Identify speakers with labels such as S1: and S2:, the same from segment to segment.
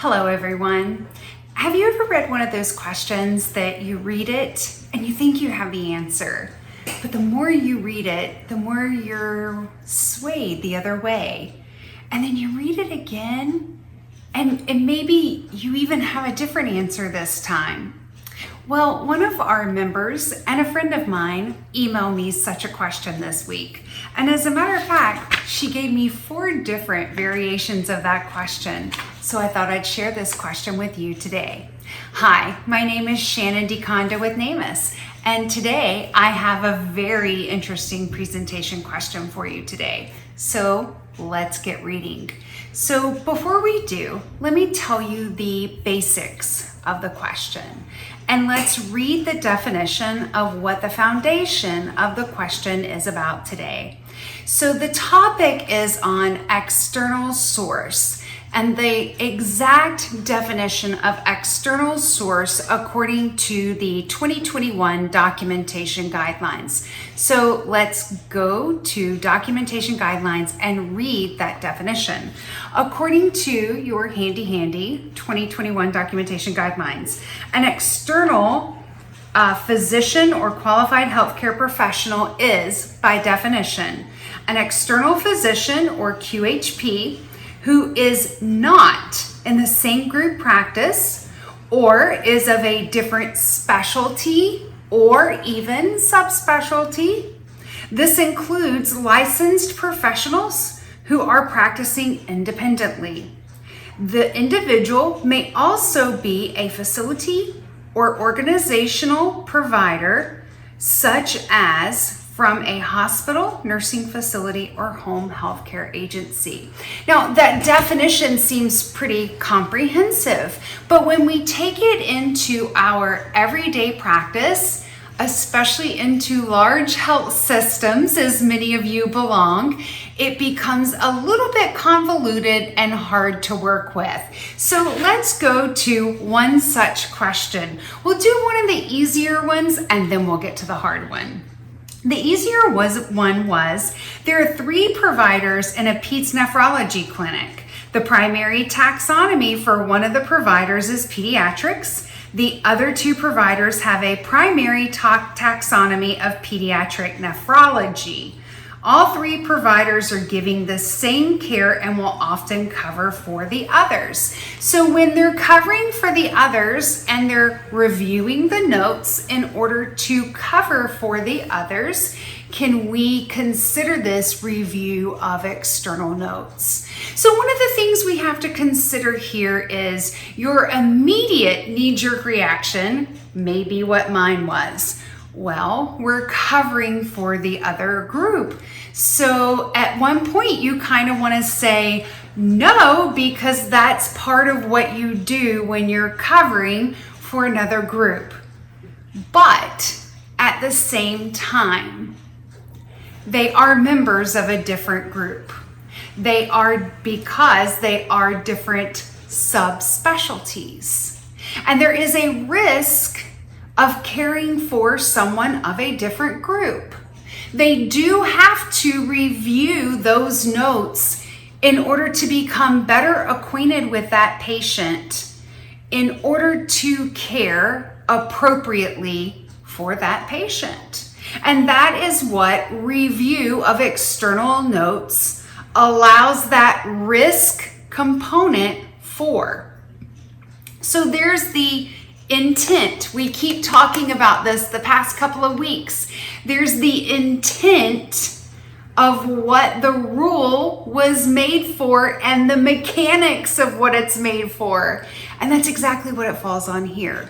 S1: Hello, everyone. Have you ever read one of those questions that you read it and you think you have the answer, but the more you read it, the more you're swayed the other way. And then you read it again and maybe you even have a different answer this time. Well, one of our members and a friend of mine emailed me such a question this week. And as a matter of fact, she gave me 4 different variations of that question. So I thought I'd share this question with you today. Hi, my name is Shannon DeConda with NamUs. And today I have a very interesting presentation question for you today. So let's get reading. So before we do, let me tell you the basics of the question. And let's read the definition of what the foundation of the question is about today. So the topic is on external source, and the exact definition of external source according to the 2021 documentation guidelines. So let's go to documentation guidelines and read that definition. According to your handy 2021 documentation guidelines, an external physician or qualified healthcare professional is, by definition, an external physician or QHP who is not in the same group practice or is of a different specialty or even subspecialty. This includes licensed professionals who are practicing independently. The individual may also be a facility or organizational provider, such as from a hospital, nursing facility, or home healthcare agency. Now, that definition seems pretty comprehensive, but when we take it into our everyday practice, especially into large health systems, as many of you belong, it becomes a little bit convoluted and hard to work with. So let's go to one such question. We'll do one of the easier ones and then we'll get to the hard one. The easier one was, there are 3 providers in a peds nephrology clinic. The primary taxonomy for one of the providers is pediatrics. The other 2 providers have a primary taxonomy of pediatric nephrology. All 3 providers are giving the same care and will often cover for the others. So when they're covering for the others and they're reviewing the notes in order to cover for the others, can we consider this review of external notes? So one of the things we have to consider here is your immediate knee-jerk reaction may be what mine was. Well, we're covering for the other group. So at one point you kind of want to say no, because that's part of what you do when you're covering for another group. But at the same time, they are members of a different group. They are because they are different subspecialties. And there is a risk of caring for someone of a different group. They do have to review those notes in order to become better acquainted with that patient in order to care appropriately for that patient. And that is what review of external notes allows that risk component for. So there's the intent. We keep talking about this the past couple of weeks. There's the intent of what the rule was made for and the mechanics of what it's made for. And that's exactly what it falls on here.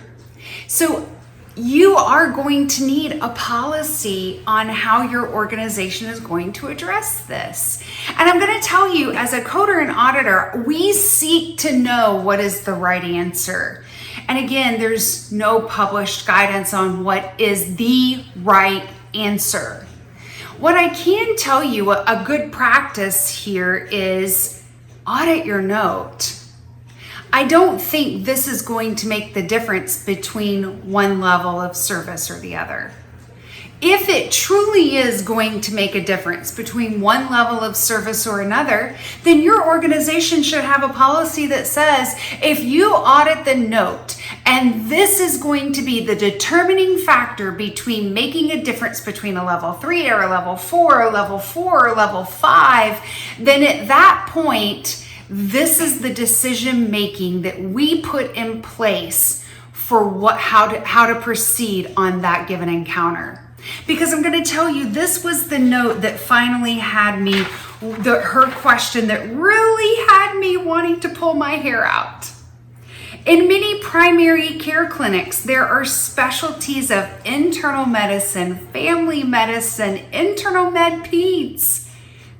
S1: So you are going to need a policy on how your organization is going to address this. And I'm going to tell you, as a coder and auditor, we seek to know what is the right answer. And again, there's no published guidance on what is the right answer. What I can tell you, a good practice here is audit your note. I don't think this is going to make the difference between one level of service or the other. if it truly is going to make a difference between one level of service or another, then your organization should have a policy that says, if you audit the note and this is going to be the determining factor between making a difference between a level 3 or a level 4 or level 4 or level 5, then at that point, this is the decision making that we put in place for how to proceed on that given encounter. Because I'm going to tell you, this was the note that finally had me, her question that really had me wanting to pull my hair out. In many primary care clinics, there are specialties of internal medicine, family medicine, internal med peds.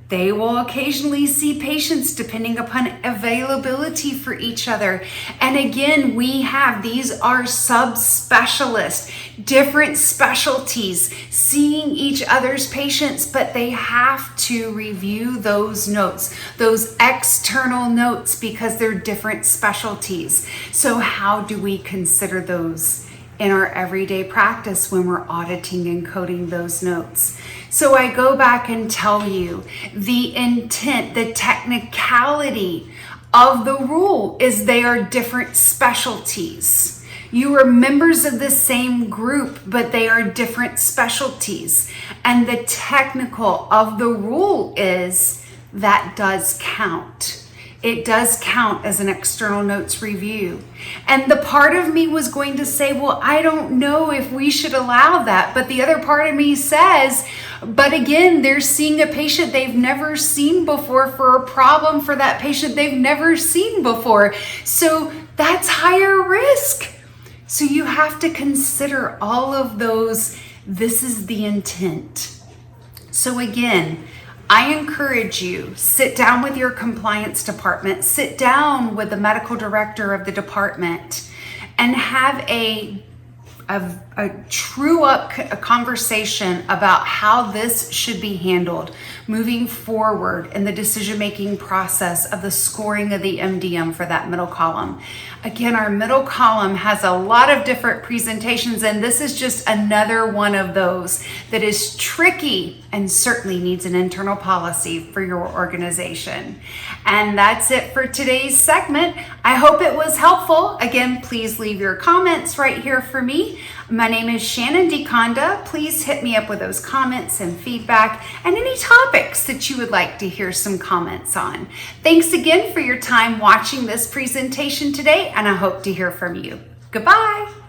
S1: They will occasionally see patients depending upon availability for each other. And again, these are subspecialists, different specialties, seeing each other's patients, but they have to review those notes, those external notes, because they're different specialties. So how do we consider those in our everyday practice when we're auditing and coding those notes? So I go back and tell you, the intent, the technicality of the rule is they are different specialties. You are members of the same group, but they are different specialties. And the technical of the rule is that does count. It does count as an external notes review. And the part of me was going to say, well, I don't know if we should allow that. But the other part of me says, but again, they're seeing a patient they've never seen before for a problem for that patient they've never seen before. So that's higher risk. So you have to consider all of those. This is the intent. So again, I encourage you, sit down with your compliance department, sit down with the medical director of the department, and have a true up conversation about how this should be handled moving forward in the decision-making process of the scoring of the MDM for that middle column. Again, our middle column has a lot of different presentations, and this is just another one of those that is tricky and certainly needs an internal policy for your organization. And that's it for today's segment. I hope it was helpful. Again, please leave your comments right here for me. My name is Shannon DeConda. Please hit me up with those comments and feedback and any topics that you would like to hear some comments on. Thanks again for your time watching this presentation today, and I hope to hear from you. Goodbye.